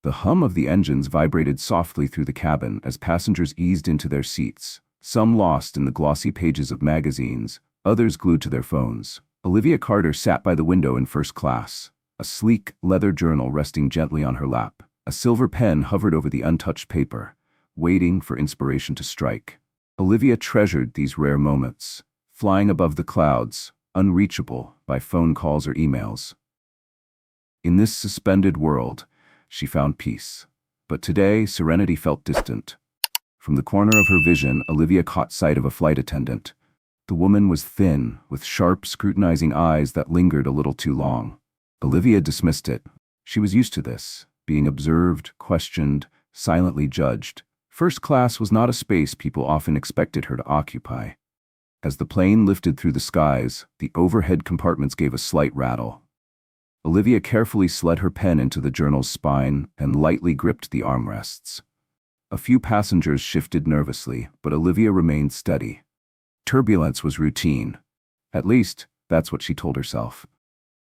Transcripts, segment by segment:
The hum of the engines vibrated softly through the cabin as passengers eased into their seats, some lost in the glossy pages of magazines, others glued to their phones. Olivia Carter sat by the window in first class, a sleek leather journal resting gently on her lap. A silver pen hovered over the untouched paper, waiting for inspiration to strike. Olivia treasured these rare moments, flying above the clouds, unreachable by phone calls or emails. In this suspended world, she found peace. But today, serenity felt distant. From the corner of her vision, Olivia caught sight of a flight attendant. The woman was thin, with sharp, scrutinizing eyes that lingered a little too long. Olivia dismissed it. She was used to this, being observed, questioned, silently judged. First class was not a space people often expected her to occupy. As the plane lifted through the skies, the overhead compartments gave a slight rattle. Olivia carefully slid her pen into the journal's spine and lightly gripped the armrests. A few passengers shifted nervously, but Olivia remained steady. Turbulence was routine. At least, that's what she told herself.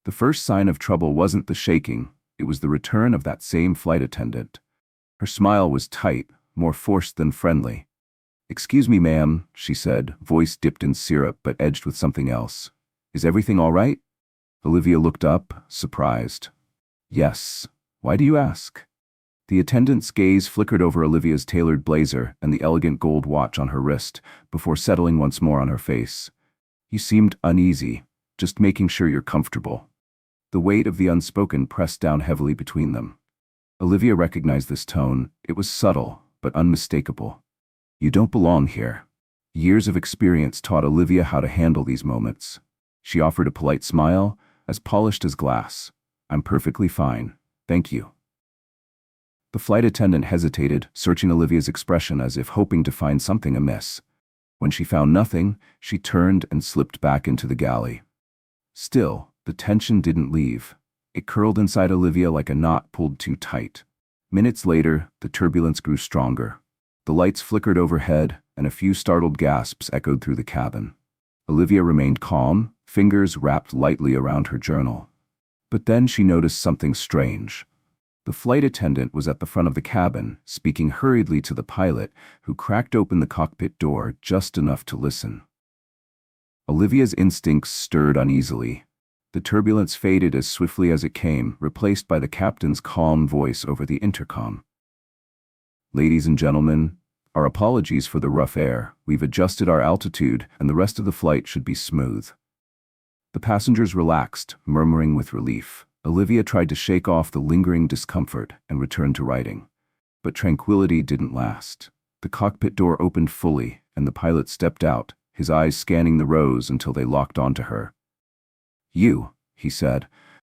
The first sign of trouble wasn't the shaking, it was the return of that same flight attendant. Her smile was tight, more forced than friendly. "Excuse me, ma'am," she said, voice dipped in syrup but edged with something else. "Is everything all right?" Olivia looked up, surprised. "Yes. Why do you ask?" The attendant's gaze flickered over Olivia's tailored blazer and the elegant gold watch on her wrist before settling once more on her face. "You seemed uneasy, just making sure you're comfortable." The weight of the unspoken pressed down heavily between them. Olivia recognized this tone. It was subtle, but unmistakable. "You don't belong here." Years of experience taught Olivia how to handle these moments. She offered a polite smile, as polished as glass. "I'm perfectly fine, thank you." The flight attendant hesitated, searching Olivia's expression as if hoping to find something amiss. When she found nothing, she turned and slipped back into the galley. Still, the tension didn't leave. It curled inside Olivia like a knot pulled too tight. Minutes later, the turbulence grew stronger. The lights flickered overhead, and a few startled gasps echoed through the cabin. Olivia remained calm, fingers wrapped lightly around her journal. But then she noticed something strange. The flight attendant was at the front of the cabin, speaking hurriedly to the pilot, who cracked open the cockpit door just enough to listen. Olivia's instincts stirred uneasily. The turbulence faded as swiftly as it came, replaced by the captain's calm voice over the intercom. "Ladies and gentlemen, our apologies for the rough air. We've adjusted our altitude, and the rest of the flight should be smooth." The passengers relaxed, murmuring with relief. Olivia tried to shake off the lingering discomfort and return to writing. But tranquility didn't last. The cockpit door opened fully, and the pilot stepped out, his eyes scanning the rows until they locked onto her. "You," he said,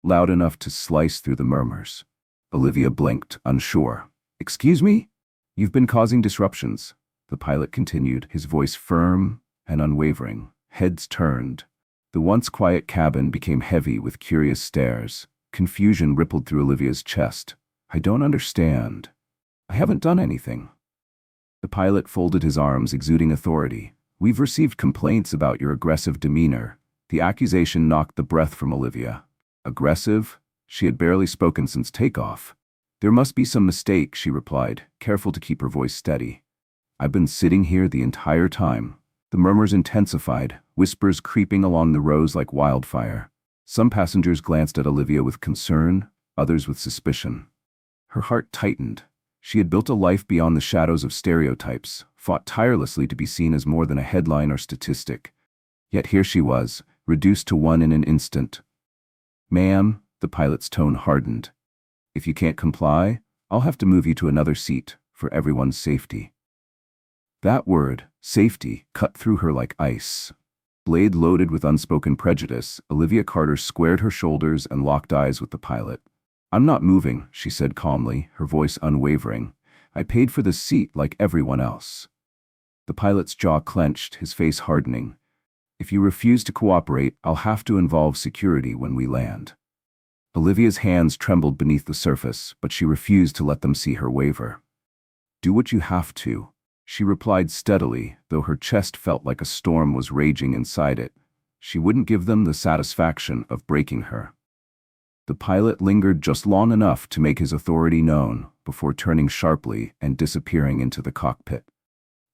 loud enough to slice through the murmurs. Olivia blinked, unsure. "Excuse me? You've been causing disruptions," the pilot continued, his voice firm and unwavering. Heads turned. The once quiet cabin became heavy with curious stares. Confusion rippled through Olivia's chest. "I don't understand. I haven't done anything." The pilot folded his arms, exuding authority. "We've received complaints about your aggressive demeanor." The accusation knocked the breath from Olivia. Aggressive? She had barely spoken since takeoff. "There must be some mistake," she replied, careful to keep her voice steady. "I've been sitting here the entire time." The murmurs intensified, whispers creeping along the rows like wildfire. Some passengers glanced at Olivia with concern, others with suspicion. Her heart tightened. She had built a life beyond the shadows of stereotypes, fought tirelessly to be seen as more than a headline or statistic. Yet here she was, reduced to one in an instant. "Ma'am," the pilot's tone hardened. "If you can't comply, I'll have to move you to another seat, for everyone's safety." That word, safety, cut through her like ice. Blade loaded with unspoken prejudice, Olivia Carter squared her shoulders and locked eyes with the pilot. "I'm not moving," she said calmly, her voice unwavering. "I paid for this seat like everyone else." The pilot's jaw clenched, his face hardening. "If you refuse to cooperate, I'll have to involve security when we land." Olivia's hands trembled beneath the surface, but she refused to let them see her waver. "Do what you have to," she replied steadily, though her chest felt like a storm was raging inside it. She wouldn't give them the satisfaction of breaking her. The pilot lingered just long enough to make his authority known before turning sharply and disappearing into the cockpit.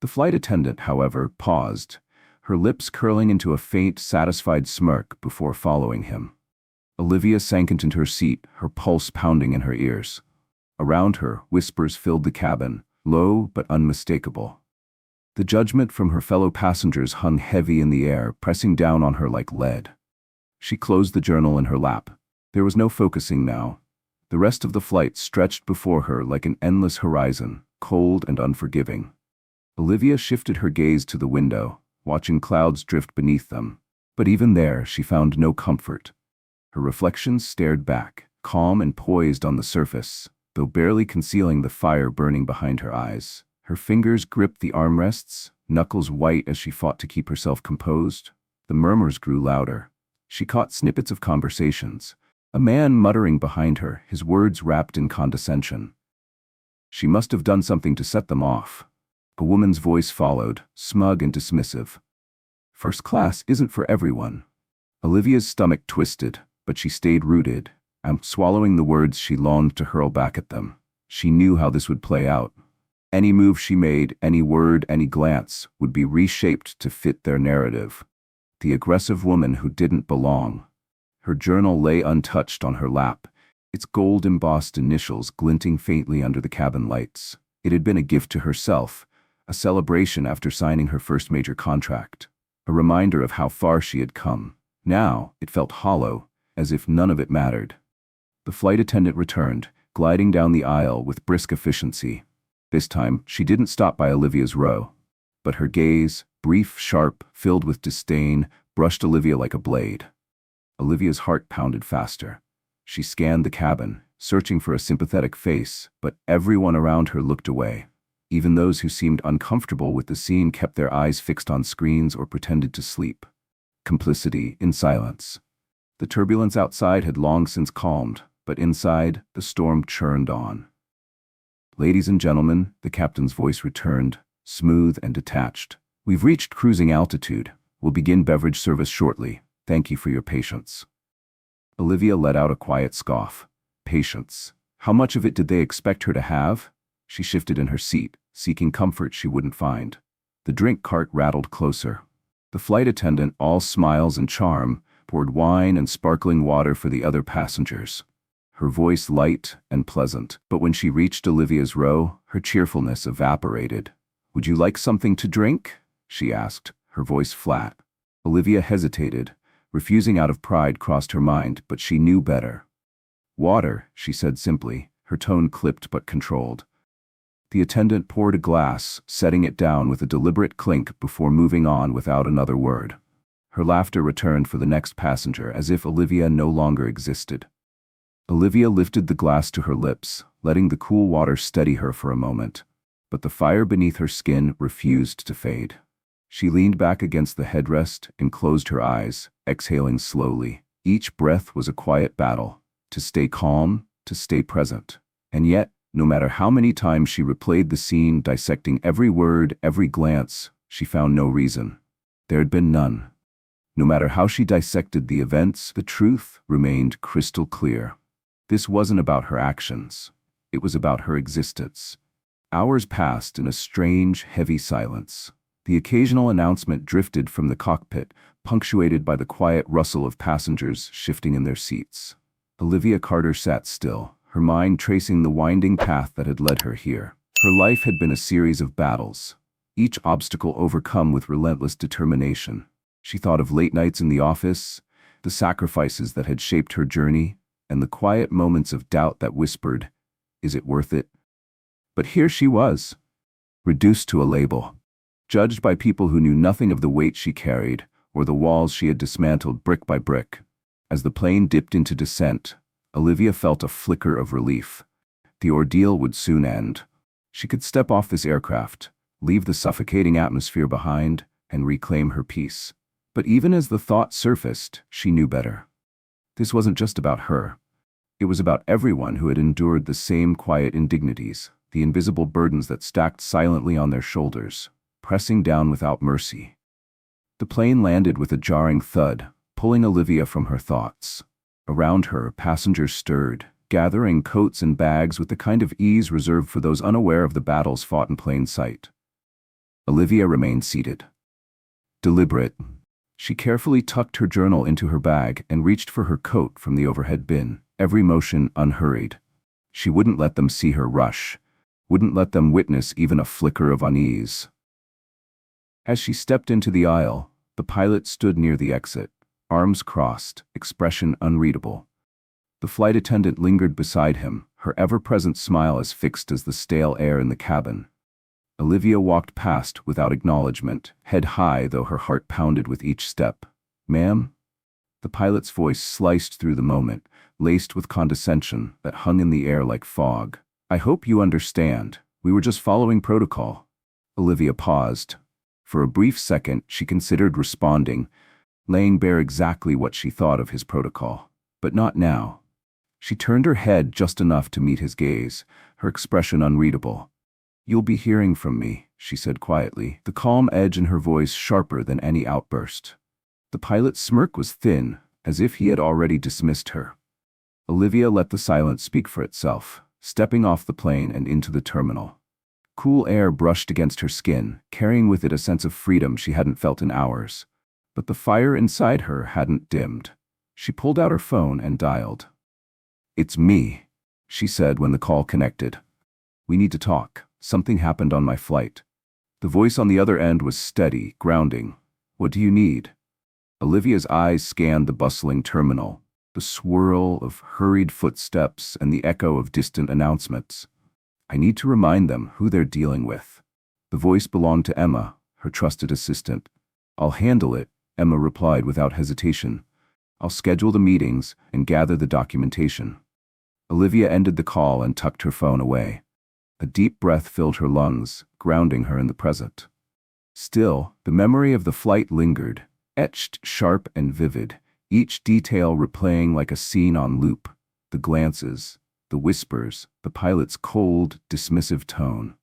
The flight attendant, however, paused, her lips curling into a faint, satisfied smirk before following him. Olivia sank into her seat, her pulse pounding in her ears. Around her, whispers filled the cabin, low but unmistakable. The judgment from her fellow passengers hung heavy in the air, pressing down on her like lead. She closed the journal in her lap. There was no focusing now. The rest of the flight stretched before her like an endless horizon, cold and unforgiving. Olivia shifted her gaze to the window, watching clouds drift beneath them. But even there, she found no comfort. Her reflections stared back, calm and poised on the surface, though barely concealing the fire burning behind her eyes. Her fingers gripped the armrests, knuckles white as she fought to keep herself composed. The murmurs grew louder. She caught snippets of conversations. A man muttering behind her, his words wrapped in condescension. She must have done something to set them off. A woman's voice followed, smug and dismissive. First class isn't for everyone. Olivia's stomach twisted, but she stayed rooted, swallowing the words she longed to hurl back at them. She knew how this would play out. Any move she made, any word, any glance, would be reshaped to fit their narrative. The aggressive woman who didn't belong. Her journal lay untouched on her lap, its gold-embossed initials glinting faintly under the cabin lights. It had been a gift to herself, a celebration after signing her first major contract, a reminder of how far she had come. Now, it felt hollow, as if none of it mattered. The flight attendant returned, gliding down the aisle with brisk efficiency. This time, she didn't stop by Olivia's row, but her gaze, brief, sharp, filled with disdain, brushed Olivia like a blade. Olivia's heart pounded faster. She scanned the cabin, searching for a sympathetic face, but everyone around her looked away. Even those who seemed uncomfortable with the scene kept their eyes fixed on screens or pretended to sleep. Complicity in silence. The turbulence outside had long since calmed, but inside, the storm churned on. "Ladies and gentlemen," the captain's voice returned, smooth and detached. "We've reached cruising altitude. We'll begin beverage service shortly. Thank you for your patience." Olivia let out a quiet scoff. Patience. How much of it did they expect her to have? She shifted in her seat, seeking comfort she wouldn't find. The drink cart rattled closer. The flight attendant, all smiles and charm, poured wine and sparkling water for the other passengers. Her voice light and pleasant, but when she reached Olivia's row, her cheerfulness evaporated. "Would you like something to drink?" she asked, her voice flat. Olivia hesitated. Refusing out of pride crossed her mind, but she knew better. "Water," she said simply, her tone clipped but controlled. The attendant poured a glass, setting it down with a deliberate clink before moving on without another word. Her laughter returned for the next passenger as if Olivia no longer existed. Olivia lifted the glass to her lips, letting the cool water steady her for a moment. But the fire beneath her skin refused to fade. She leaned back against the headrest and closed her eyes, exhaling slowly. Each breath was a quiet battle, to stay calm, to stay present. And yet, no matter how many times she replayed the scene, dissecting every word, every glance, she found no reason. There had been none. No matter how she dissected the events, the truth remained crystal clear. This wasn't about her actions. It was about her existence. Hours passed in a strange, heavy silence. The occasional announcement drifted from the cockpit, punctuated by the quiet rustle of passengers shifting in their seats. Olivia Carter sat still, her mind tracing the winding path that had led her here. Her life had been a series of battles, each obstacle overcome with relentless determination. She thought of late nights in the office, the sacrifices that had shaped her journey, and the quiet moments of doubt that whispered, "Is it worth it?" But here she was, reduced to a label, judged by people who knew nothing of the weight she carried or the walls she had dismantled brick by brick. As the plane dipped into descent, Olivia felt a flicker of relief. The ordeal would soon end. She could step off this aircraft, leave the suffocating atmosphere behind, and reclaim her peace. But even as the thought surfaced, she knew better. This wasn't just about her. It was about everyone who had endured the same quiet indignities, the invisible burdens that stacked silently on their shoulders, pressing down without mercy. The plane landed with a jarring thud, pulling Olivia from her thoughts. Around her, passengers stirred, gathering coats and bags with the kind of ease reserved for those unaware of the battles fought in plain sight. Olivia remained seated. Deliberate, she carefully tucked her journal into her bag and reached for her coat from the overhead bin, every motion unhurried. She wouldn't let them see her rush, wouldn't let them witness even a flicker of unease. As she stepped into the aisle, the pilot stood near the exit, arms crossed, expression unreadable. The flight attendant lingered beside him, her ever-present smile as fixed as the stale air in the cabin. Olivia walked past without acknowledgement, head high though her heart pounded with each step. "Ma'am?" The pilot's voice sliced through the moment, laced with condescension that hung in the air like fog. "I hope you understand. We were just following protocol." Olivia paused. For a brief second, she considered responding, laying bare exactly what she thought of his protocol. But not now. She turned her head just enough to meet his gaze, her expression unreadable. "You'll be hearing from me," she said quietly, the calm edge in her voice sharper than any outburst. The pilot's smirk was thin, as if he had already dismissed her. Olivia let the silence speak for itself, stepping off the plane and into the terminal. Cool air brushed against her skin, carrying with it a sense of freedom she hadn't felt in hours. But the fire inside her hadn't dimmed. She pulled out her phone and dialed. "It's me," she said when the call connected. "We need to talk. Something happened on my flight." The voice on the other end was steady, grounding. "What do you need?" Olivia's eyes scanned the bustling terminal, the swirl of hurried footsteps and the echo of distant announcements. "I need to remind them who they're dealing with." The voice belonged to Emma, her trusted assistant. "I'll handle it," Emma replied without hesitation. "I'll schedule the meetings and gather the documentation." Olivia ended the call and tucked her phone away. A deep breath filled her lungs, grounding her in the present. Still, the memory of the flight lingered, etched sharp and vivid, each detail replaying like a scene on loop. The glances, the whispers, the pilot's cold, dismissive tone.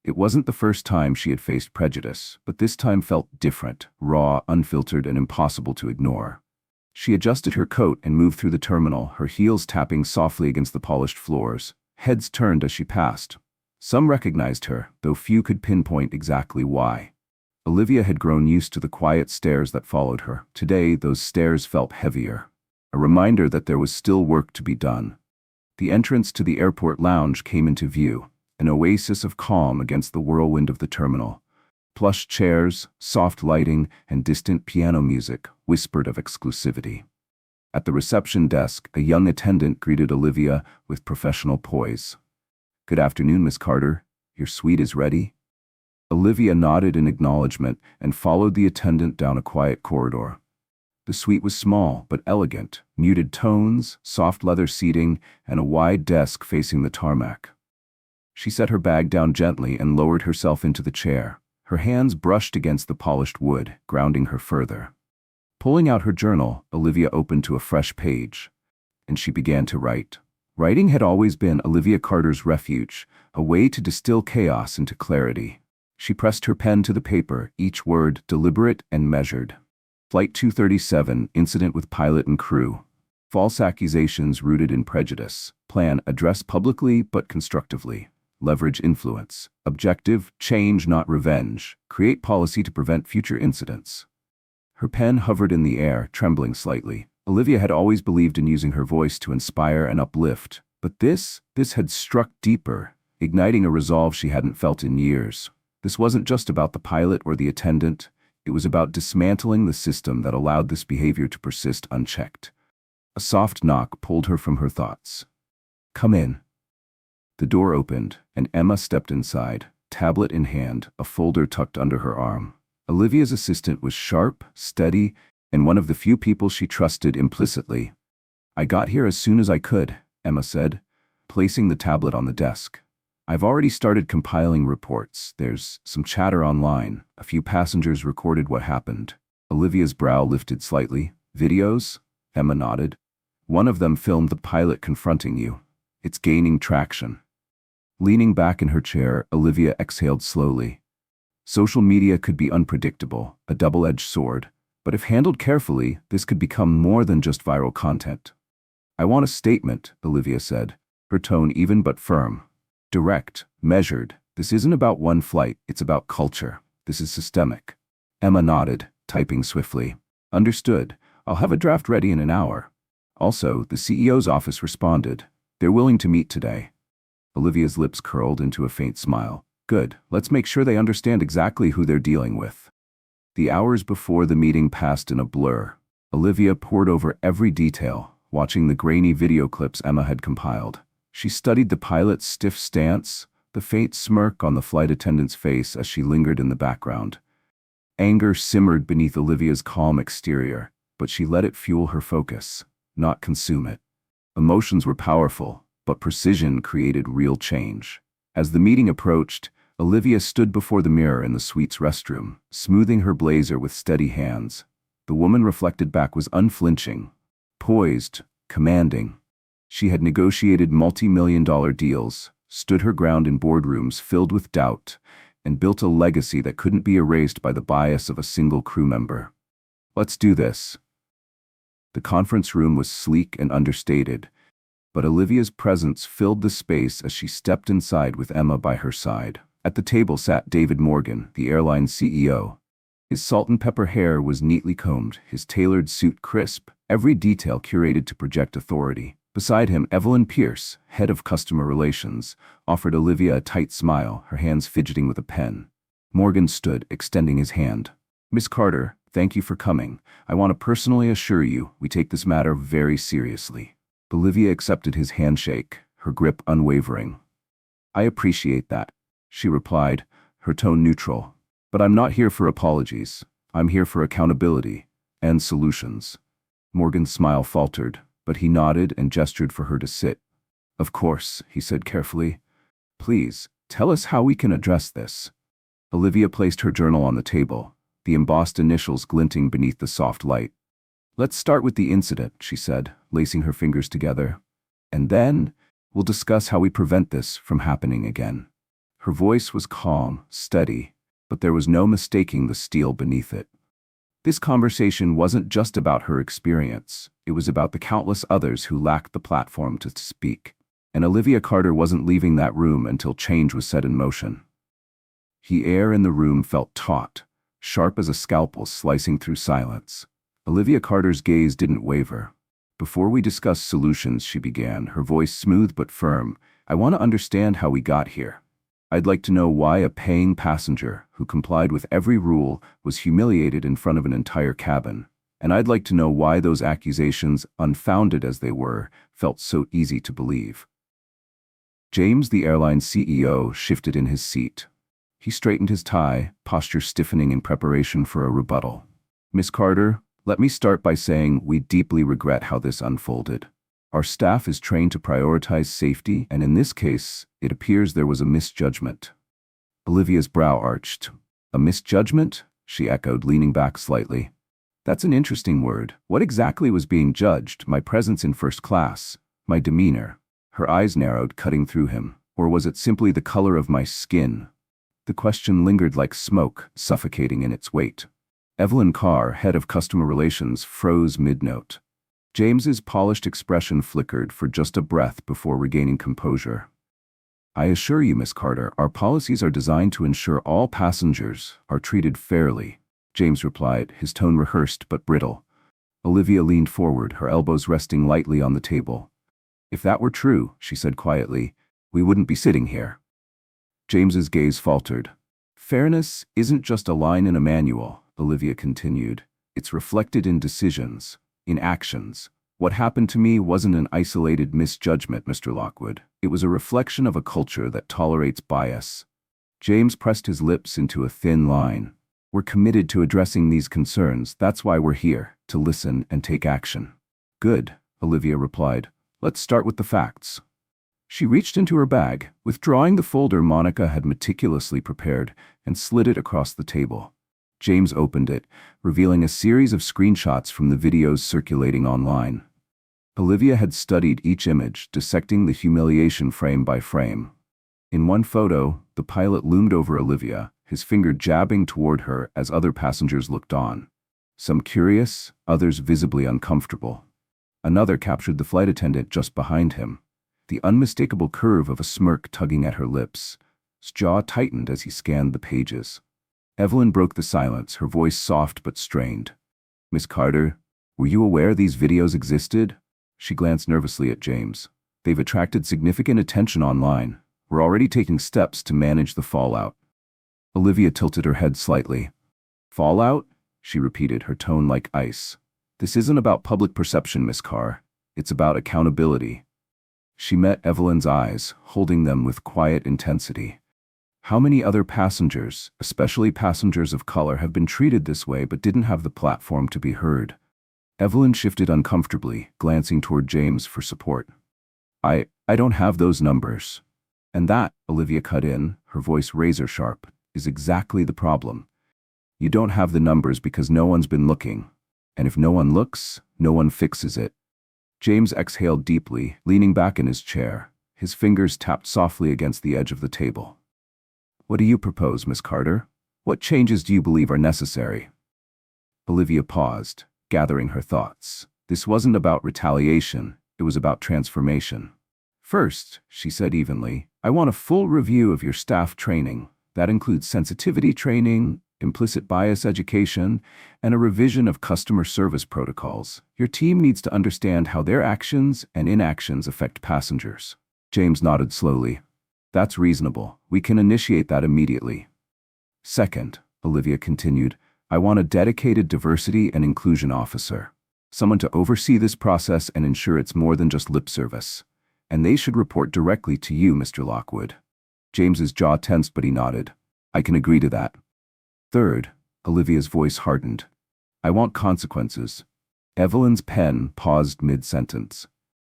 It wasn't the first time she had faced prejudice, but this time felt different, raw, unfiltered, and impossible to ignore. She adjusted her coat and moved through the terminal, her heels tapping softly against the polished floors. Heads turned as she passed. Some recognized her, though few could pinpoint exactly why. Olivia had grown used to the quiet stares that followed her. Today, those stares felt heavier, a reminder that there was still work to be done. The entrance to the airport lounge came into view, an oasis of calm against the whirlwind of the terminal. Plush chairs, soft lighting, and distant piano music whispered of exclusivity. At the reception desk, a young attendant greeted Olivia with professional poise. "Good afternoon, Miss Carter. Your suite is ready?" Olivia nodded in acknowledgement and followed the attendant down a quiet corridor. The suite was small but elegant, muted tones, soft leather seating, and a wide desk facing the tarmac. She set her bag down gently and lowered herself into the chair. Her hands brushed against the polished wood, grounding her further. Pulling out her journal, Olivia opened to a fresh page, and she began to write. Writing had always been Olivia Carter's refuge, a way to distill chaos into clarity. She pressed her pen to the paper, each word deliberate and measured. Flight 237, incident with pilot and crew. False accusations rooted in prejudice. Plan, address publicly but constructively. Leverage influence. Objective, change not revenge. Create policy to prevent future incidents. Her pen hovered in the air, trembling slightly. Olivia had always believed in using her voice to inspire and uplift, but this had struck deeper, igniting a resolve she hadn't felt in years. This wasn't just about the pilot or the attendant. It was about dismantling the system that allowed this behavior to persist unchecked. A soft knock pulled her from her thoughts. "Come in." The door opened, and Emma stepped inside, tablet in hand, a folder tucked under her arm. Olivia's assistant was sharp, steady, and one of the few people she trusted implicitly. "I got here as soon as I could," Emma said, placing the tablet on the desk. "I've already started compiling reports. There's some chatter online. A few passengers recorded what happened." Olivia's brow lifted slightly. "Videos?" Emma nodded. "One of them filmed the pilot confronting you. It's gaining traction." Leaning back in her chair, Olivia exhaled slowly. Social media could be unpredictable, a double-edged sword, but if handled carefully, this could become more than just viral content. I want a statement, Olivia said, her tone even but firm. Direct, measured. This isn't about one flight, it's about culture. This is systemic. Emma nodded, typing swiftly. Understood. I'll have a draft ready in an hour. Also, the CEO's office responded. They're willing to meet today. Olivia's lips curled into a faint smile. Good, let's make sure they understand exactly who they're dealing with. The hours before the meeting passed in a blur. Olivia pored over every detail, watching the grainy video clips Emma had compiled. She studied the pilot's stiff stance, the faint smirk on the flight attendant's face as she lingered in the background. Anger simmered beneath Olivia's calm exterior, but she let it fuel her focus, not consume it. Emotions were powerful, but precision created real change. As the meeting approached, Olivia stood before the mirror in the suite's restroom, smoothing her blazer with steady hands. The woman reflected back was unflinching, poised, commanding. She had negotiated multi-million-dollar deals, stood her ground in boardrooms filled with doubt, and built a legacy that couldn't be erased by the bias of a single crew member. Let's do this. The conference room was sleek and understated, but Olivia's presence filled the space as she stepped inside with Emma by her side. At the table sat David Morgan, the airline CEO. His salt-and-pepper hair was neatly combed, his tailored suit crisp, every detail curated to project authority. Beside him, Evelyn Pierce, head of customer relations, offered Olivia a tight smile, her hands fidgeting with a pen. Morgan stood, extending his hand. Miss Carter, thank you for coming. I want to personally assure you we take this matter very seriously. Olivia accepted his handshake, her grip unwavering. I appreciate that, she replied, her tone neutral. But I'm not here for apologies. I'm here for accountability and solutions. Morgan's smile faltered, but he nodded and gestured for her to sit. Of course, he said carefully. Please, tell us how we can address this. Olivia placed her journal on the table, the embossed initials glinting beneath the soft light. Let's start with the incident, she said, lacing her fingers together. And then, we'll discuss how we prevent this from happening again. Her voice was calm, steady, but there was no mistaking the steel beneath it. This conversation wasn't just about her experience. It was about the countless others who lacked the platform to speak. And Olivia Carter wasn't leaving that room until change was set in motion. The air in the room felt taut, sharp as a scalpel slicing through silence. Olivia Carter's gaze didn't waver. Before we discuss solutions, she began, her voice smooth but firm, I want to understand how we got here. I'd like to know why a paying passenger who complied with every rule was humiliated in front of an entire cabin. And I'd like to know why those accusations, unfounded as they were, felt so easy to believe. James, the airline CEO, shifted in his seat. He straightened his tie, posture stiffening in preparation for a rebuttal. Miss Carter, let me start by saying we deeply regret how this unfolded. Our staff is trained to prioritize safety, and in this case, it appears there was a misjudgment. Olivia's brow arched. A misjudgment? She echoed, leaning back slightly. That's an interesting word. What exactly was being judged? My presence in first class? My demeanor? Her eyes narrowed, cutting through him. Or was it simply the color of my skin? The question lingered like smoke, suffocating in its weight. Evelyn Carr, head of customer relations, froze mid-note. James's polished expression flickered for just a breath before regaining composure. I assure you, Miss Carter, our policies are designed to ensure all passengers are treated fairly, James replied, his tone rehearsed but brittle. Olivia leaned forward, her elbows resting lightly on the table. If that were true, she said quietly, we wouldn't be sitting here. James's gaze faltered. Fairness isn't just a line in a manual, Olivia continued. It's reflected in decisions, in actions. What happened to me wasn't an isolated misjudgment, Mr. Lockwood. It was a reflection of a culture that tolerates bias. James pressed his lips into a thin line. We're committed to addressing these concerns. That's why we're here, to listen and take action. Good, Olivia replied. Let's start with the facts. She reached into her bag, withdrawing the folder Monica had meticulously prepared, and slid it across the table. James opened it, revealing a series of screenshots from the videos circulating online. Olivia had studied each image, dissecting the humiliation frame by frame. In one photo, the pilot loomed over Olivia, his finger jabbing toward her as other passengers looked on. Some curious, others visibly uncomfortable. Another captured the flight attendant just behind him, the unmistakable curve of a smirk tugging at her lips. His jaw tightened as he scanned the pages. Evelyn broke the silence, her voice soft but strained. "Miss Carter, were you aware these videos existed?" She glanced nervously at James. "They've attracted significant attention online. We're already taking steps to manage the fallout." Olivia tilted her head slightly. "Fallout?" she repeated, her tone like ice. "This isn't about public perception, Miss Carr. It's about accountability." She met Evelyn's eyes, holding them with quiet intensity. How many other passengers, especially passengers of color, have been treated this way but didn't have the platform to be heard? Evelyn shifted uncomfortably, glancing toward James for support. I don't have those numbers." "And that," Olivia cut in, her voice razor-sharp, "is exactly the problem. You don't have the numbers because no one's been looking. And if no one looks, no one fixes it." James exhaled deeply, leaning back in his chair. His fingers tapped softly against the edge of the table. "What do you propose, Miss Carter? What changes do you believe are necessary?" Olivia paused, gathering her thoughts. This wasn't about retaliation, it was about transformation. "First," she said evenly, "I want a full review of your staff training. That includes sensitivity training, implicit bias education, and a revision of customer service protocols. Your team needs to understand how their actions and inactions affect passengers." James nodded slowly. "That's reasonable. We can initiate that immediately." "Second," Olivia continued, "I want a dedicated diversity and inclusion officer. Someone to oversee this process and ensure it's more than just lip service. And they should report directly to you, Mr. Lockwood." James's jaw tensed, but he nodded. "I can agree to that." "Third," Olivia's voice hardened, "I want consequences." Evelyn's pen paused mid-sentence.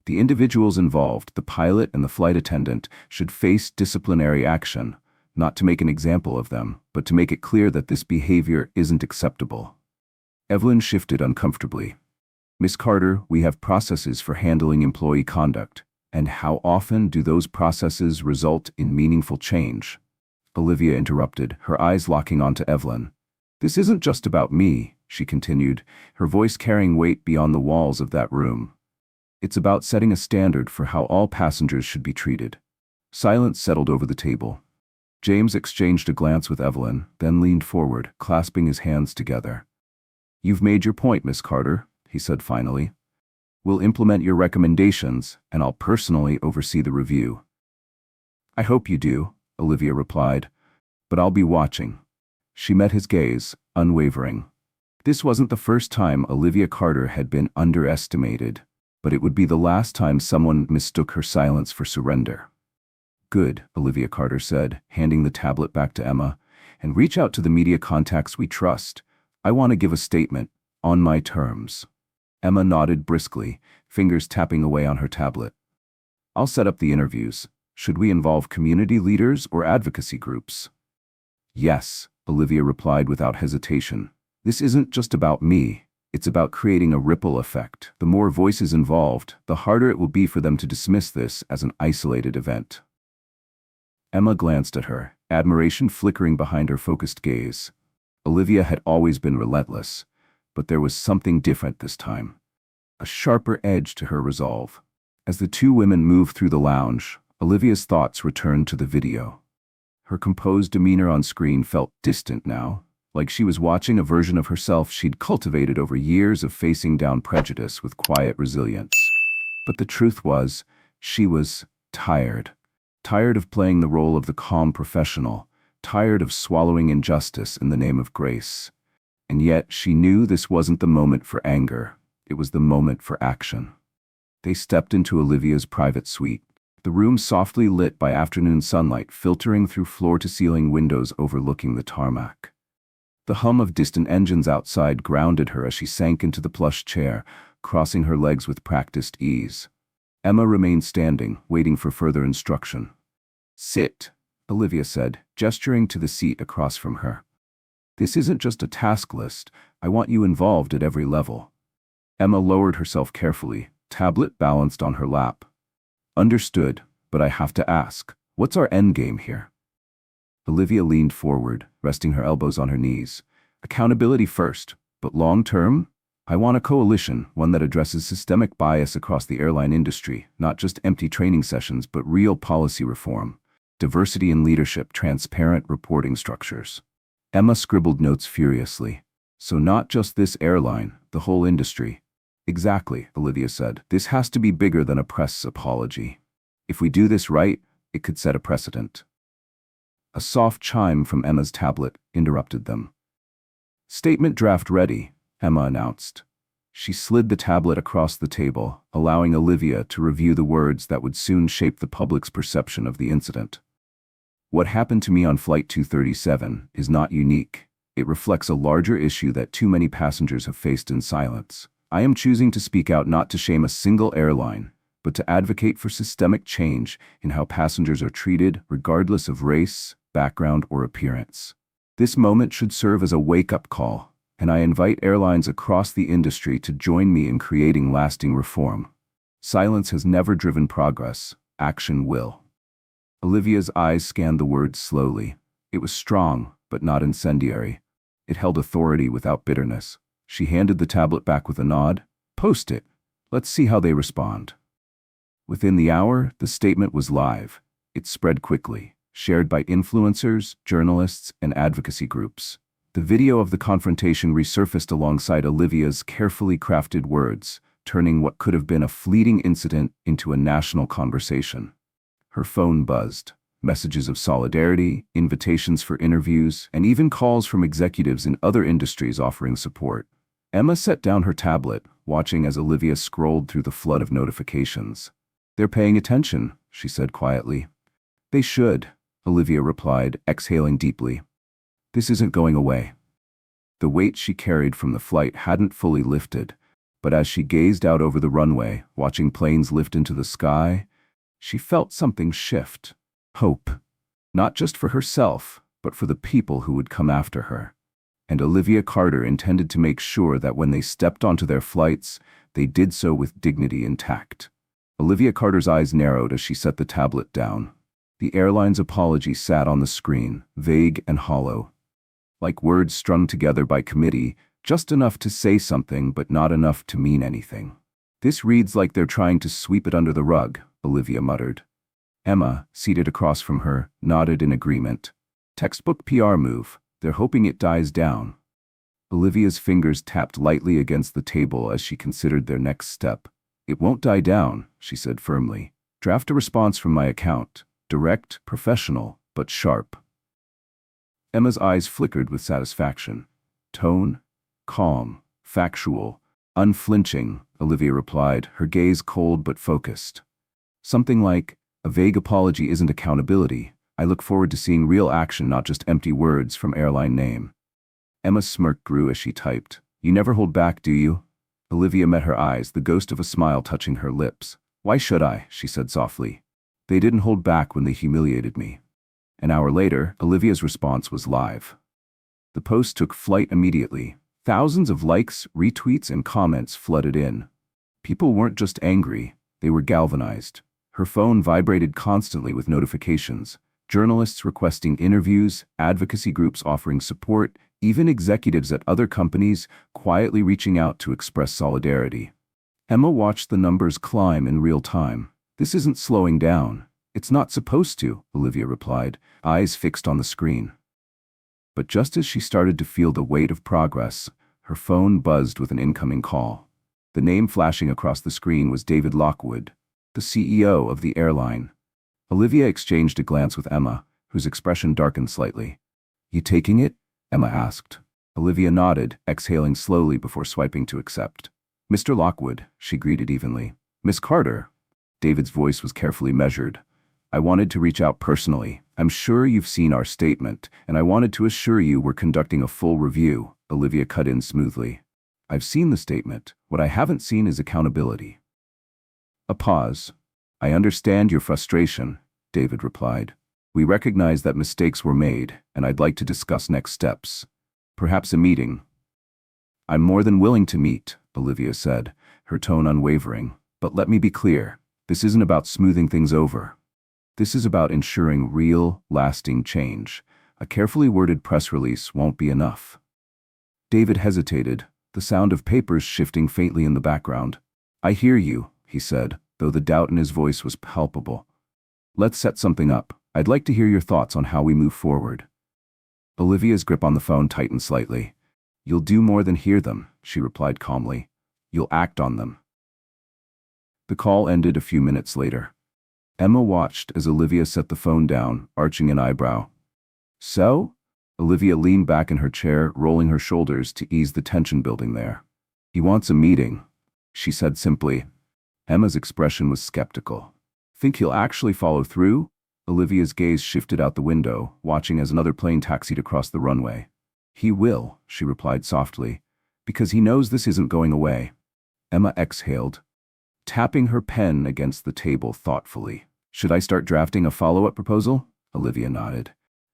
"The individuals involved, the pilot and the flight attendant, should face disciplinary action, not to make an example of them, but to make it clear that this behavior isn't acceptable." Evelyn shifted uncomfortably. "Miss Carter, we have processes for handling employee conduct. And how often do those processes result in meaningful change?" Olivia interrupted, her eyes locking onto Evelyn. "This isn't just about me," she continued, her voice carrying weight beyond the walls of that room. "It's about setting a standard for how all passengers should be treated." Silence settled over the table. James exchanged a glance with Evelyn, then leaned forward, clasping his hands together. "You've made your point, Miss Carter," he said finally. "We'll implement your recommendations, and I'll personally oversee the review." "I hope you do," Olivia replied, "but I'll be watching." She met his gaze, unwavering. This wasn't the first time Olivia Carter had been underestimated, but it would be the last time someone mistook her silence for surrender. "Good," Olivia Carter said, handing the tablet back to Emma, "and reach out to the media contacts we trust. I want to give a statement, on my terms." Emma nodded briskly, fingers tapping away on her tablet. "I'll set up the interviews. Should we involve community leaders or advocacy groups?" "Yes," Olivia replied without hesitation. "This isn't just about me. It's about creating a ripple effect. The more voices involved, the harder it will be for them to dismiss this as an isolated event." Emma glanced at her, admiration flickering behind her focused gaze. Olivia had always been relentless, but there was something different this time. A sharper edge to her resolve. As the two women moved through the lounge, Olivia's thoughts returned to the video. Her composed demeanor on screen felt distant now, like she was watching a version of herself she'd cultivated over years of facing down prejudice with quiet resilience. But the truth was, she was tired. Tired of playing the role of the calm professional, tired of swallowing injustice in the name of grace. And yet she knew this wasn't the moment for anger, it was the moment for action. They stepped into Olivia's private suite, the room softly lit by afternoon sunlight filtering through floor-to-ceiling windows overlooking the tarmac. The hum of distant engines outside grounded her as she sank into the plush chair, crossing her legs with practiced ease. Emma remained standing, waiting for further instruction. "Sit," Olivia said, gesturing to the seat across from her. "This isn't just a task list. I want you involved at every level." Emma lowered herself carefully, tablet balanced on her lap. "Understood, but I have to ask, what's our endgame here?" Olivia leaned forward, resting her elbows on her knees. "Accountability first, but long-term? I want a coalition, one that addresses systemic bias across the airline industry, not just empty training sessions, but real policy reform. Diversity in leadership, transparent reporting structures. Emma scribbled notes furiously. So not just this airline, the whole industry. Exactly, Olivia said. This has to be bigger than a press apology. If we do this right, it could set a precedent. A soft chime from Emma's tablet interrupted them. Statement draft ready, Emma announced. She slid the tablet across the table, allowing Olivia to review the words that would soon shape the public's perception of the incident. What happened to me on Flight 237 is not unique. It reflects a larger issue that too many passengers have faced in silence. I am choosing to speak out not to shame a single airline, but to advocate for systemic change in how passengers are treated regardless of race, background, or appearance. This moment should serve as a wake-up call, and I invite airlines across the industry to join me in creating lasting reform. Silence has never driven progress. Action will. Olivia's eyes scanned the words slowly. It was strong, but not incendiary. It held authority without bitterness. She handed the tablet back with a nod. Post it. Let's see how they respond. Within the hour, the statement was live. It spread quickly, shared by influencers, journalists, and advocacy groups. The video of the confrontation resurfaced alongside Olivia's carefully crafted words, turning what could have been a fleeting incident into a national conversation. Her phone buzzed. Messages of solidarity, invitations for interviews, and even calls from executives in other industries offering support. Emma set down her tablet, watching as Olivia scrolled through the flood of notifications. They're paying attention, she said quietly. They should, Olivia replied, exhaling deeply. This isn't going away. The weight she carried from the flight hadn't fully lifted, but as she gazed out over the runway, watching planes lift into the sky, she felt something shift. Hope. Not just for herself, but for the people who would come after her. And Olivia Carter intended to make sure that when they stepped onto their flights, they did so with dignity intact. Olivia Carter's eyes narrowed as she set the tablet down. The airline's apology sat on the screen, vague and hollow. Like words strung together by committee, just enough to say something but not enough to mean anything. This reads like they're trying to sweep it under the rug, Olivia muttered. Emma, seated across from her, nodded in agreement. Textbook PR move. They're hoping it dies down. Olivia's fingers tapped lightly against the table as she considered their next step. It won't die down, she said firmly. Draft a response from my account. Direct, professional, but sharp. Emma's eyes flickered with satisfaction. Tone? Calm, factual, unflinching, Olivia replied, her gaze cold but focused. Something like, a vague apology isn't accountability. I look forward to seeing real action, not just empty words from airline name. Emma's smirk grew as she typed. You never hold back, do you? Olivia met her eyes, the ghost of a smile touching her lips. Why should I? She said softly. They didn't hold back when they humiliated me. An hour later, Olivia's response was live. The post took flight immediately. Thousands of likes, retweets, and comments flooded in. People weren't just angry, they were galvanized. Her phone vibrated constantly with notifications. Journalists requesting interviews, advocacy groups offering support, even executives at other companies quietly reaching out to express solidarity. Emma watched the numbers climb in real time. This isn't slowing down. It's not supposed to, Olivia replied, eyes fixed on the screen. But just as she started to feel the weight of progress, her phone buzzed with an incoming call. The name flashing across the screen was David Lockwood, the CEO of the airline. Olivia exchanged a glance with Emma, whose expression darkened slightly. You taking it? Emma asked. Olivia nodded, exhaling slowly before swiping to accept. Mr. Lockwood, she greeted evenly. Miss Carter. David's voice was carefully measured. I wanted to reach out personally. I'm sure you've seen our statement, and I wanted to assure you we're conducting a full review, Olivia cut in smoothly. I've seen the statement. What I haven't seen is accountability. A pause. I understand your frustration, David replied. We recognize that mistakes were made, and I'd like to discuss next steps. Perhaps a meeting. I'm more than willing to meet, Olivia said, her tone unwavering. But let me be clear. This isn't about smoothing things over. This is about ensuring real, lasting change. A carefully worded press release won't be enough. David hesitated, the sound of papers shifting faintly in the background. "I hear you," he said, though the doubt in his voice was palpable. "Let's set something up. I'd like to hear your thoughts on how we move forward." Olivia's grip on the phone tightened slightly. "You'll do more than hear them," she replied calmly. "You'll act on them." The call ended a few minutes later. Emma watched as Olivia set the phone down, arching an eyebrow. "So?" Olivia leaned back in her chair, rolling her shoulders to ease the tension building there. "He wants a meeting," she said simply. Emma's expression was skeptical. "Think he'll actually follow through?" Olivia's gaze shifted out the window, watching as another plane taxied across the runway. "He will," she replied softly, "because he knows this isn't going away." Emma exhaled, tapping her pen against the table thoughtfully. "Should I start drafting a follow-up proposal?" Olivia nodded.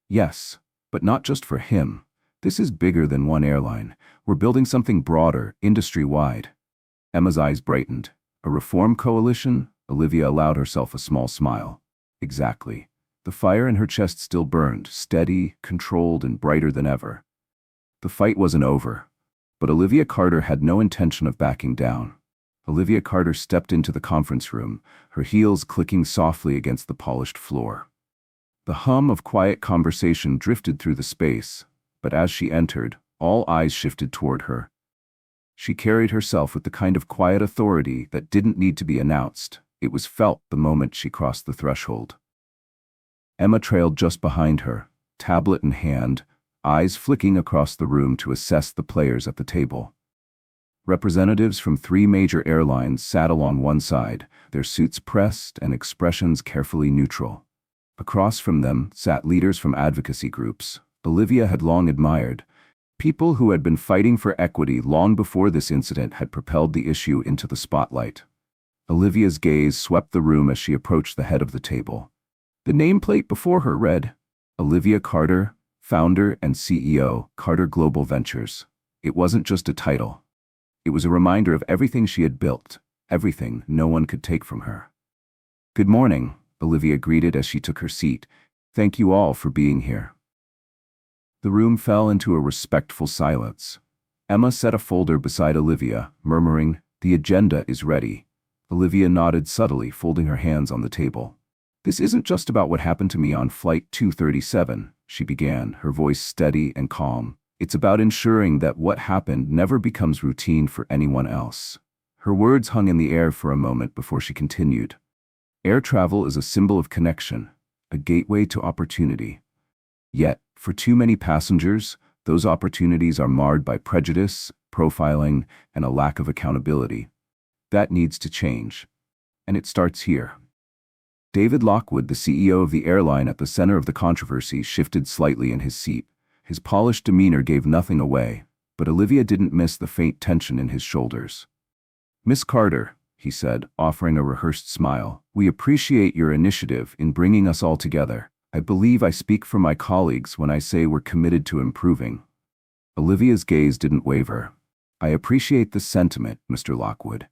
"Yes, but not just for him. This is bigger than one airline. We're building something broader, industry-wide." Emma's eyes brightened. "A reform coalition?" Olivia allowed herself a small smile. "Exactly." The fire in her chest still burned, steady, controlled, and brighter than ever. The fight wasn't over, but Olivia Carter had no intention of backing down. Olivia Carter stepped into the conference room, her heels clicking softly against the polished floor. The hum of quiet conversation drifted through the space, but as she entered, all eyes shifted toward her. She carried herself with the kind of quiet authority that didn't need to be announced. It was felt the moment she crossed the threshold. Emma trailed just behind her, tablet in hand, eyes flicking across the room to assess the players at the table. Representatives from 3 major airlines sat along one side, their suits pressed and expressions carefully neutral. Across from them sat leaders from advocacy groups Olivia had long admired, people who had been fighting for equity long before this incident had propelled the issue into the spotlight. Olivia's gaze swept the room as she approached the head of the table. The nameplate before her read, "Olivia Carter, founder and CEO, Carter Global Ventures." It wasn't just a title. It was a reminder of everything she had built, everything no one could take from her. "Good morning," Olivia greeted as she took her seat. "Thank you all for being here." The room fell into a respectful silence. Emma set a folder beside Olivia, murmuring, "The agenda is ready." Olivia nodded subtly, folding her hands on the table. "This isn't just about what happened to me on Flight 237, she began, her voice steady and calm. "It's about ensuring that what happened never becomes routine for anyone else." Her words hung in the air for a moment before she continued. "Air travel is a symbol of connection, a gateway to opportunity. Yet, for too many passengers, those opportunities are marred by prejudice, profiling, and a lack of accountability. That needs to change. And it starts here." David Lockwood, the CEO of the airline at the center of the controversy, shifted slightly in his seat. His polished demeanor gave nothing away, but Olivia didn't miss the faint tension in his shoulders. "Miss Carter," he said, offering a rehearsed smile, "we appreciate your initiative in bringing us all together. I believe I speak for my colleagues when I say we're committed to improving." Olivia's gaze didn't waver. "I appreciate the sentiment, Mr. Lockwood.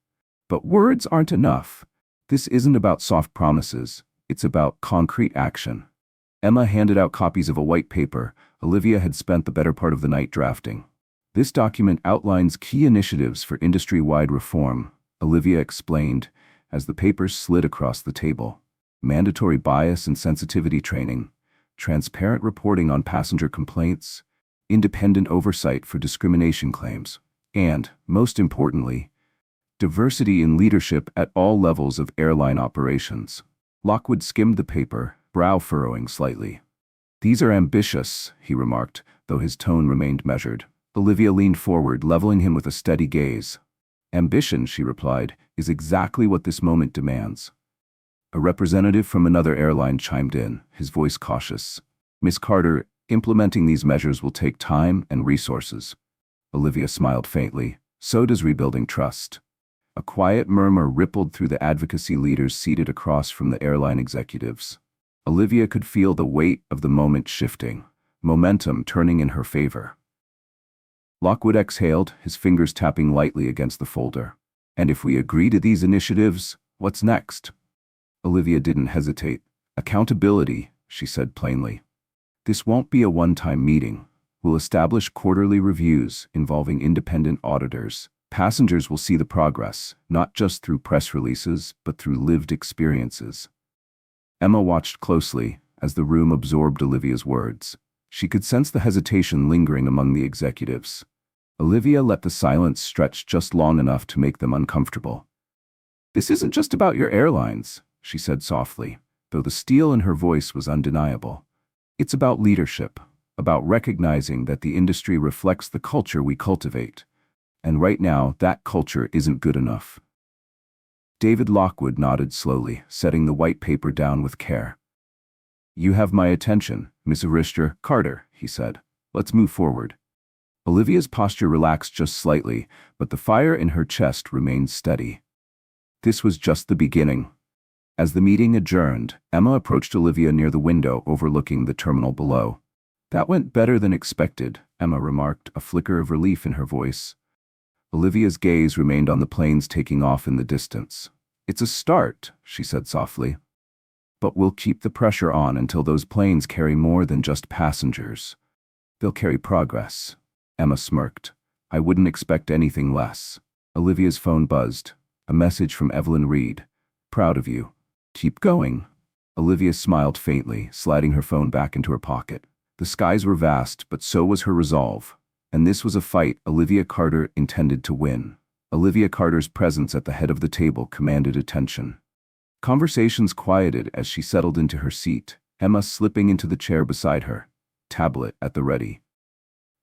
But words aren't enough. This isn't about soft promises. It's about concrete action." Emma handed out copies of a white paper Olivia had spent the better part of the night drafting. "This document outlines key initiatives for industry-wide reform," Olivia explained as the papers slid across the table. "Mandatory bias and sensitivity training, transparent reporting on passenger complaints, independent oversight for discrimination claims, and, most importantly, diversity in leadership at all levels of airline operations." Lockwood skimmed the paper, brow furrowing slightly. "These are ambitious," he remarked, though his tone remained measured. Olivia leaned forward, leveling him with a steady gaze. "Ambition," she replied, "is exactly what this moment demands." A representative from another airline chimed in, his voice cautious. "Miss Carter, implementing these measures will take time and resources." Olivia smiled faintly. "So does rebuilding trust." A quiet murmur rippled through the advocacy leaders seated across from the airline executives. Olivia could feel the weight of the moment shifting, momentum turning in her favor. Lockwood exhaled, his fingers tapping lightly against the folder. "And if we agree to these initiatives, what's next?" Olivia didn't hesitate. "Accountability," she said plainly. "This won't be a one-time meeting. We'll establish quarterly reviews involving independent auditors. Passengers will see the progress, not just through press releases, but through lived experiences. Emma watched closely as the room absorbed Olivia's words. She could sense the hesitation lingering among the executives. Olivia let the silence stretch just long enough to make them uncomfortable. "This isn't just about your airlines," she said softly, though the steel in her voice was undeniable. "It's about leadership, about recognizing that the industry reflects the culture we cultivate. And right now, that culture isn't good enough." David Lockwood nodded slowly, setting the white paper down with care. "You have my attention, Miss Arister Carter," he said. "Let's move forward." Olivia's posture relaxed just slightly, but the fire in her chest remained steady. This was just the beginning. As the meeting adjourned, Emma approached Olivia near the window overlooking the terminal below. "That went better than expected," Emma remarked, a flicker of relief in her voice. Olivia's gaze remained on the planes taking off in the distance. "It's a start," she said softly. "But we'll keep the pressure on until those planes carry more than just passengers. They'll carry progress." Emma smirked. "I wouldn't expect anything less." Olivia's phone buzzed. A message from Evelyn Reed. "Proud of you. Keep going." Olivia smiled faintly, sliding her phone back into her pocket. The skies were vast, but so was her resolve. And this was a fight Olivia Carter intended to win. Olivia Carter's presence at the head of the table commanded attention. Conversations quieted as she settled into her seat, Emma slipping into the chair beside her, tablet at the ready.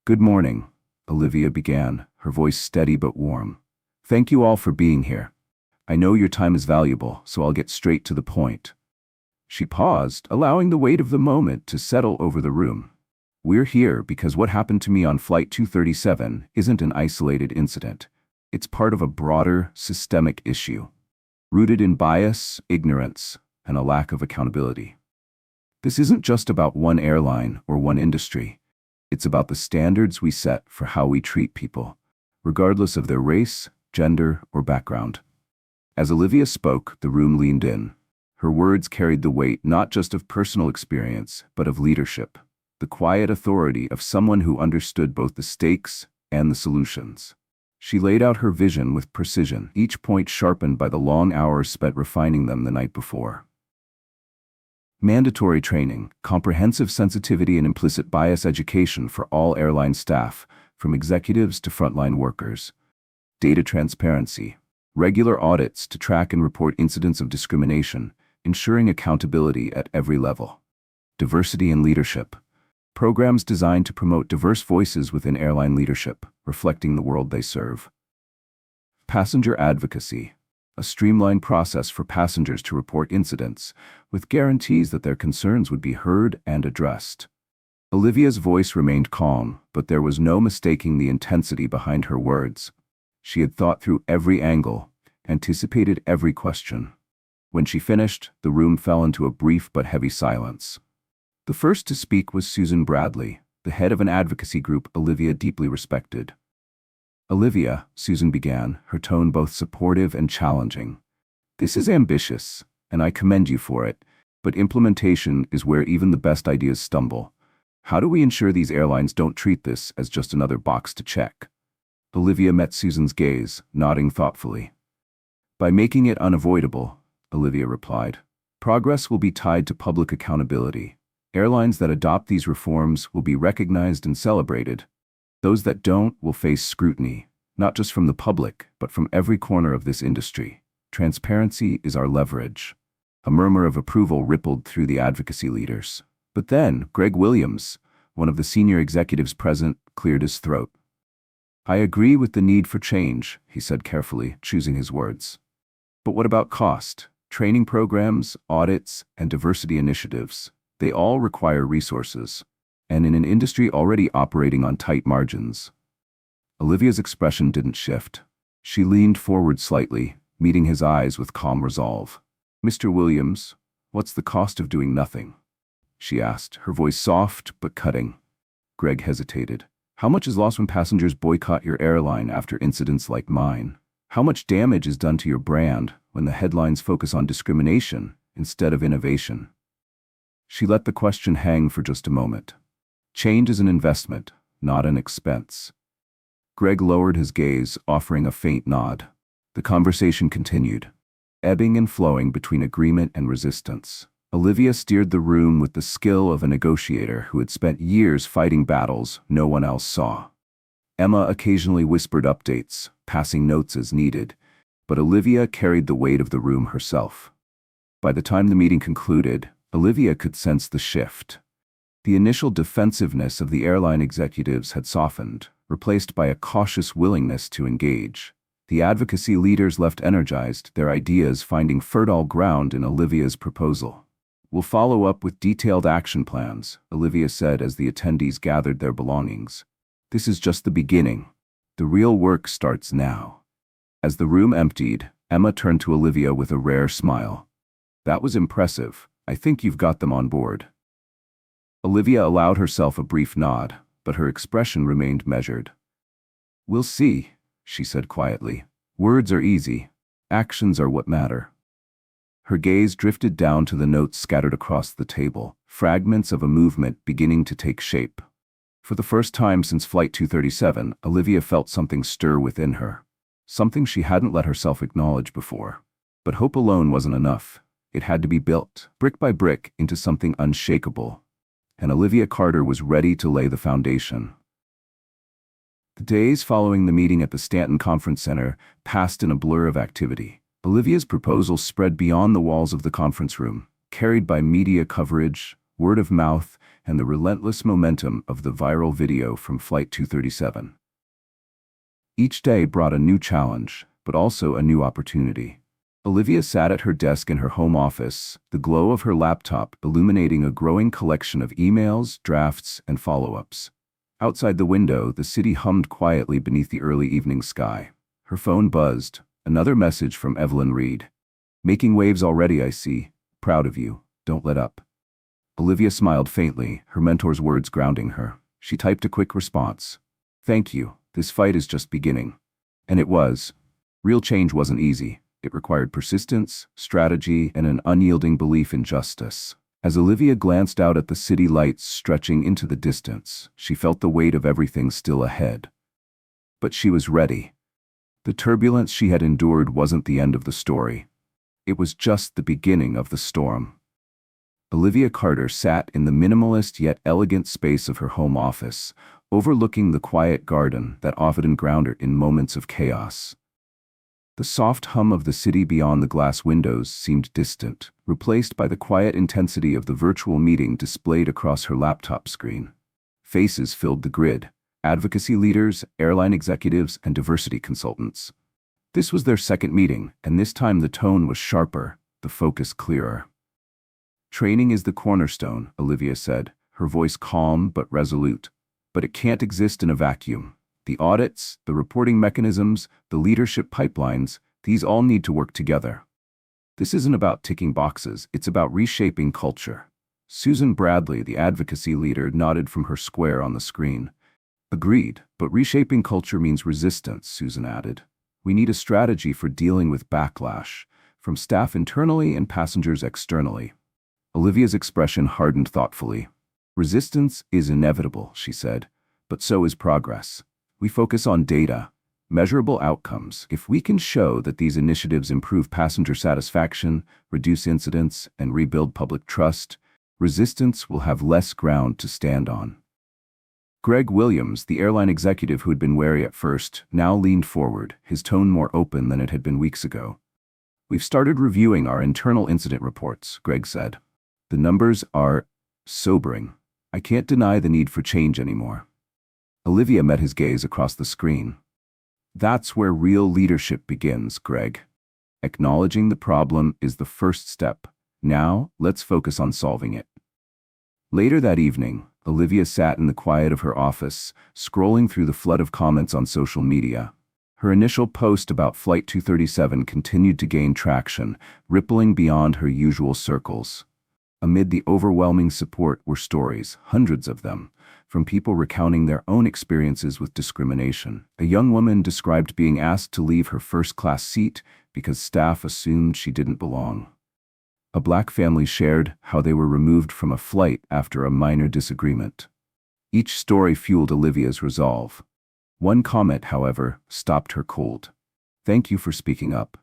"Good morning," Olivia began, her voice steady but warm. "Thank you all for being here. I know your time is valuable, so I'll get straight to the point." She paused, allowing the weight of the moment to settle over the room. "We're here because what happened to me on Flight 237 isn't an isolated incident. It's part of a broader, systemic issue, rooted in bias, ignorance, and a lack of accountability. This isn't just about one airline or one industry. It's about the standards we set for how we treat people, regardless of their race, gender, or background." As Olivia spoke, the room leaned in. Her words carried the weight not just of personal experience, but of leadership, the quiet authority of someone who understood both the stakes and the solutions. She laid out her vision with precision, each point sharpened by the long hours spent refining them the night before. Mandatory training, comprehensive sensitivity and implicit bias education for all airline staff, from executives to frontline workers. Data transparency, regular audits to track and report incidents of discrimination, ensuring accountability at every level. Diversity and leadership, programs designed to promote diverse voices within airline leadership, reflecting the world they serve. Passenger advocacy, a streamlined process for passengers to report incidents, with guarantees that their concerns would be heard and addressed. Olivia's voice remained calm, but there was no mistaking the intensity behind her words. She had thought through every angle, anticipated every question. When she finished, the room fell into a brief but heavy silence. The first to speak was Susan Bradley, the head of an advocacy group Olivia deeply respected. "Olivia," Susan began, her tone both supportive and challenging. "This is ambitious, and I commend you for it, but implementation is where even the best ideas stumble. How do we ensure these airlines don't treat this as just another box to check?" Olivia met Susan's gaze, nodding thoughtfully. "By making it unavoidable," Olivia replied. "Progress will be tied to public accountability. Airlines that adopt these reforms will be recognized and celebrated. Those that don't will face scrutiny, not just from the public, but from every corner of this industry. Transparency is our leverage." A murmur of approval rippled through the advocacy leaders. But then, Greg Williams, one of the senior executives present, cleared his throat. "I agree with the need for change," he said carefully, choosing his words. "But what about cost? Training programs, audits, and diversity initiatives. They all require resources. And in an industry already operating on tight margins." Olivia's expression didn't shift. She leaned forward slightly, meeting his eyes with calm resolve. "Mr. Williams, what's the cost of doing nothing?" she asked, her voice soft but cutting. Greg hesitated. "How much is lost when passengers boycott your airline after incidents like mine? How much damage is done to your brand when the headlines focus on discrimination instead of innovation?" She let the question hang for just a moment. "Change is an investment," not an expense. Greg lowered his gaze, offering a faint nod. The conversation continued, ebbing and flowing between agreement and resistance. Olivia steered the room with the skill of a negotiator who had spent years fighting battles no one else saw. Emma occasionally whispered updates, passing notes as needed, but Olivia carried the weight of the room herself. By the time the meeting concluded, Olivia could sense the shift. The initial defensiveness of the airline executives had softened, replaced by a cautious willingness to engage. The advocacy leaders left energized, their ideas finding fertile ground in Olivia's proposal. "We'll follow up with detailed action plans," Olivia said as the attendees gathered their belongings. "This is just the beginning. The real work starts now." As the room emptied, Emma turned to Olivia with a rare smile. "That was impressive. I think you've got them on board." Olivia allowed herself a brief nod, but her expression remained measured. "We'll see," she said quietly. "Words are easy. Actions are what matter." Her gaze drifted down to the notes scattered across the table, fragments of a movement beginning to take shape. For the first time since Flight 237, Olivia felt something stir within her. Something she hadn't let herself acknowledge before. But hope alone wasn't enough. It had to be built, brick by brick, into something unshakable. And Olivia Carter was ready to lay the foundation. The days following the meeting at the Stanton Conference Center passed in a blur of activity. Olivia's proposal spread beyond the walls of the conference room, carried by media coverage, word of mouth, and the relentless momentum of the viral video from Flight 237. Each day brought a new challenge, but also a new opportunity. Olivia sat at her desk in her home office, the glow of her laptop illuminating a growing collection of emails, drafts, and follow-ups. Outside the window, the city hummed quietly beneath the early evening sky. Her phone buzzed, another message from Evelyn Reed. "Making waves already, I see. Proud of you. Don't let up." Olivia smiled faintly, her mentor's words grounding her. She typed a quick response. "Thank you. This fight is just beginning." And it was. Real change wasn't easy. It required persistence, strategy, and an unyielding belief in justice. As Olivia glanced out at the city lights stretching into the distance, she felt the weight of everything still ahead. But she was ready. The turbulence she had endured wasn't the end of the story. It was just the beginning of the storm. Olivia Carter sat in the minimalist yet elegant space of her home office, overlooking the quiet garden that often grounded her in moments of chaos. The soft hum of the city beyond the glass windows seemed distant, replaced by the quiet intensity of the virtual meeting displayed across her laptop screen. Faces filled the grid: advocacy leaders, airline executives, and diversity consultants. This was their second meeting, and this time the tone was sharper, the focus clearer. "Training is the cornerstone," Olivia said, her voice calm but resolute. "But it can't exist in a vacuum. The audits, the reporting mechanisms, the leadership pipelines, these all need to work together. This isn't about ticking boxes, it's about reshaping culture." Susan Bradley, the advocacy leader, nodded from her square on the screen. "Agreed, but reshaping culture means resistance," Susan added. "We need a strategy for dealing with backlash, from staff internally and passengers externally." Olivia's expression hardened thoughtfully. "Resistance is inevitable," she said, "but so is progress. We focus on data, measurable outcomes. If we can show that these initiatives improve passenger satisfaction, reduce incidents, and rebuild public trust, resistance will have less ground to stand on." Greg Williams, the airline executive who had been wary at first, now leaned forward, his tone more open than it had been weeks ago. "We've started reviewing our internal incident reports," Greg said. "The numbers are sobering. I can't deny the need for change anymore." Olivia met his gaze across the screen. "That's where real leadership begins, Greg. Acknowledging the problem is the first step. Now, let's focus on solving it." Later that evening, Olivia sat in the quiet of her office, scrolling through the flood of comments on social media. Her initial post about Flight 237 continued to gain traction, rippling beyond her usual circles. Amid the overwhelming support were stories, hundreds of them, from people recounting their own experiences with discrimination. A young woman described being asked to leave her first-class seat because staff assumed she didn't belong. A Black family shared how they were removed from a flight after a minor disagreement. Each story fueled Olivia's resolve. One comment, however, stopped her cold. "Thank you for speaking up.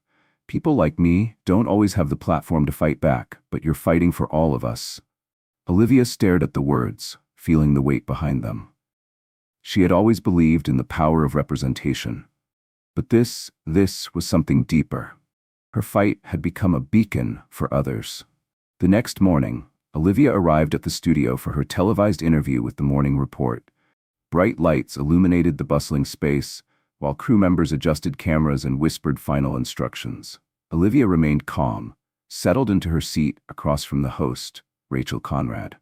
People like me don't always have the platform to fight back, but you're fighting for all of us." Olivia stared at the words, feeling the weight behind them. She had always believed in the power of representation. But this was something deeper. Her fight had become a beacon for others. The next morning, Olivia arrived at the studio for her televised interview with the morning report. Bright lights illuminated the bustling space, while crew members adjusted cameras and whispered final instructions. Olivia remained calm, settled into her seat across from the host, Rachel Conrad.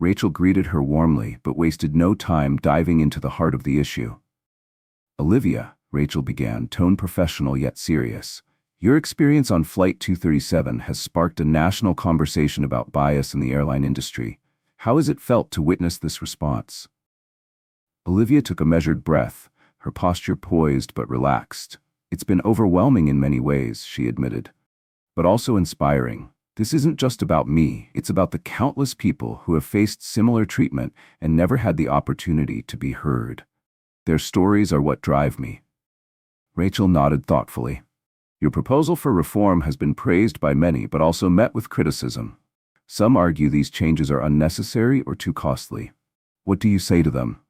Rachel greeted her warmly but wasted no time diving into the heart of the issue. "Olivia," Rachel began, tone professional yet serious, "your experience on Flight 237 has sparked a national conversation about bias in the airline industry. How has it felt to witness this response?" Olivia took a measured breath, her posture poised but relaxed. "It's been overwhelming in many ways," she admitted, "but also inspiring. This isn't just about me, it's about the countless people who have faced similar treatment and never had the opportunity to be heard. Their stories are what drive me." Rachel nodded thoughtfully. "Your proposal for reform has been praised by many but also met with criticism. Some argue these changes are unnecessary or too costly. What do you say to them?"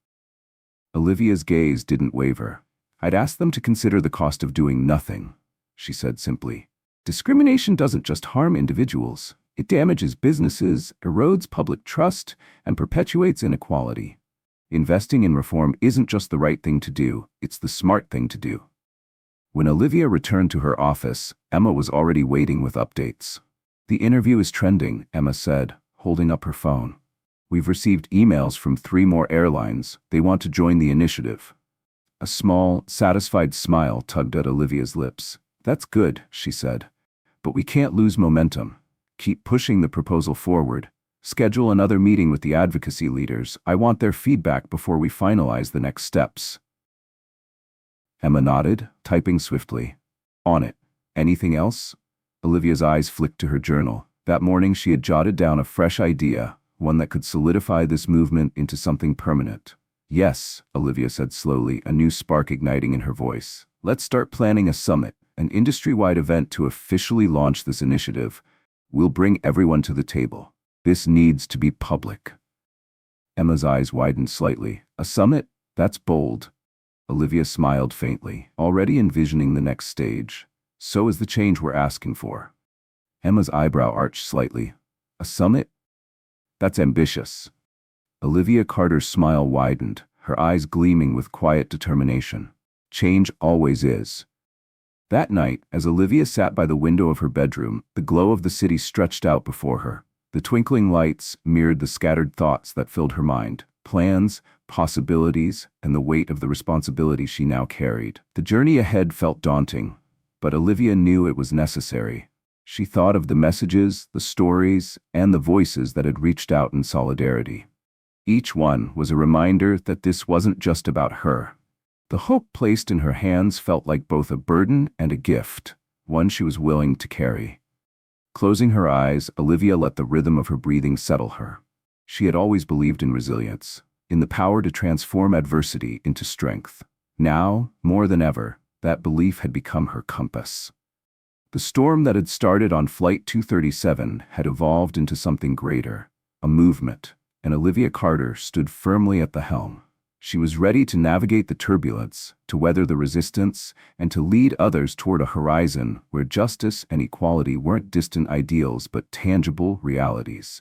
Olivia's gaze didn't waver. "I'd ask them to consider the cost of doing nothing," she said simply. "Discrimination doesn't just harm individuals. It damages businesses, erodes public trust, and perpetuates inequality. Investing in reform isn't just the right thing to do, it's the smart thing to do." When Olivia returned to her office, Emma was already waiting with updates. "The interview is trending," Emma said, holding up her phone. "We've received emails from 3 more airlines. They want to join the initiative." A small, satisfied smile tugged at Olivia's lips. "That's good," she said. "But we can't lose momentum. Keep pushing the proposal forward. Schedule another meeting with the advocacy leaders. I want their feedback before we finalize the next steps." Emma nodded, typing swiftly. "On it. Anything else?" Olivia's eyes flicked to her journal. That morning she had jotted down a fresh idea, one that could solidify this movement into something permanent. "Yes," Olivia said slowly, a new spark igniting in her voice. "Let's start planning a summit, an industry-wide event to officially launch this initiative. We'll bring everyone to the table. This needs to be public." Emma's eyes widened slightly. "A summit? That's bold." Olivia smiled faintly, already envisioning the next stage. "So is the change we're asking for." Emma's eyebrow arched slightly. "A summit? That's ambitious." Olivia Carter's smile widened, her eyes gleaming with quiet determination. "Change always is." That night, as Olivia sat by the window of her bedroom, the glow of the city stretched out before her. The twinkling lights mirrored the scattered thoughts that filled her mind. Plans, possibilities, and the weight of the responsibility she now carried. The journey ahead felt daunting, but Olivia knew it was necessary. She thought of the messages, the stories, and the voices that had reached out in solidarity. Each one was a reminder that this wasn't just about her. The hope placed in her hands felt like both a burden and a gift, one she was willing to carry. Closing her eyes, Olivia let the rhythm of her breathing settle her. She had always believed in resilience, in the power to transform adversity into strength. Now, more than ever, that belief had become her compass. The storm that had started on Flight 237 had evolved into something greater, a movement, and Olivia Carter stood firmly at the helm. She was ready to navigate the turbulence, to weather the resistance, and to lead others toward a horizon where justice and equality weren't distant ideals but tangible realities.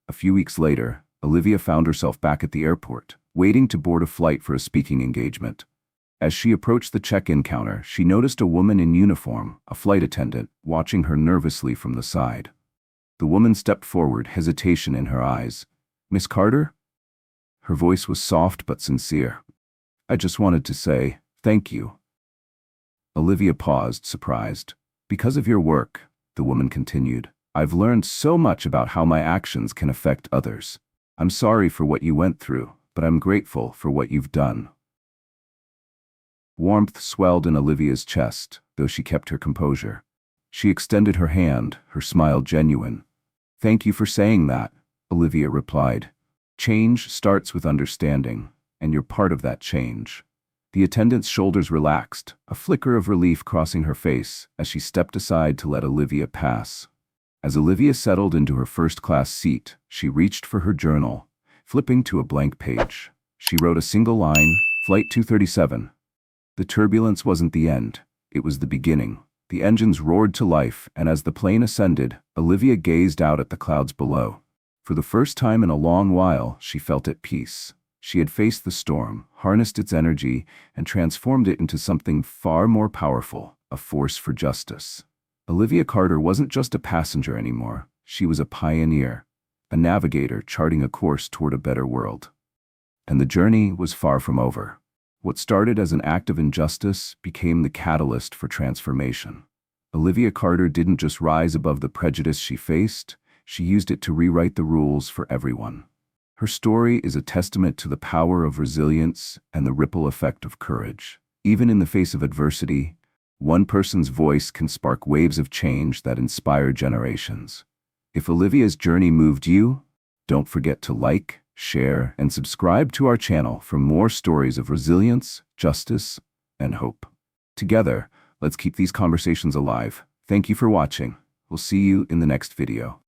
A few weeks later, Olivia found herself back at the airport, waiting to board a flight for a speaking engagement. As she approached the check-in counter, she noticed a woman in uniform, a flight attendant, watching her nervously from the side. The woman stepped forward, hesitation in her eyes. "Miss Carter?" Her voice was soft but sincere. "I just wanted to say, thank you." Olivia paused, surprised. "Because of your work," the woman continued, "I've learned so much about how my actions can affect others. I'm sorry for what you went through, but I'm grateful for what you've done." Warmth swelled in Olivia's chest, though she kept her composure. She extended her hand, her smile genuine. "Thank you for saying that," Olivia replied. Change starts with understanding, and you're part of that change. The attendant's shoulders relaxed, a flicker of relief crossing her face as she stepped aside to let Olivia pass. As Olivia settled into her first-class seat, she reached for her journal, flipping to a blank page. She wrote a single line, Flight 237. The turbulence wasn't the end, it was the beginning. The engines roared to life, and as the plane ascended, Olivia gazed out at the clouds below. For the first time in a long while, she felt at peace. She had faced the storm, harnessed its energy, and transformed it into something far more powerful, a force for justice. Olivia Carter wasn't just a passenger anymore. She was a pioneer, a navigator charting a course toward a better world. And the journey was far from over. What started as an act of injustice became the catalyst for transformation. Olivia Carter didn't just rise above the prejudice she faced, she used it to rewrite the rules for everyone. Her story is a testament to the power of resilience and the ripple effect of courage. Even in the face of adversity, one person's voice can spark waves of change that inspire generations. If Olivia's journey moved you, don't forget to like, share, and subscribe to our channel for more stories of resilience, justice, and hope. Together, let's keep these conversations alive. Thank you for watching. We'll see you in the next video.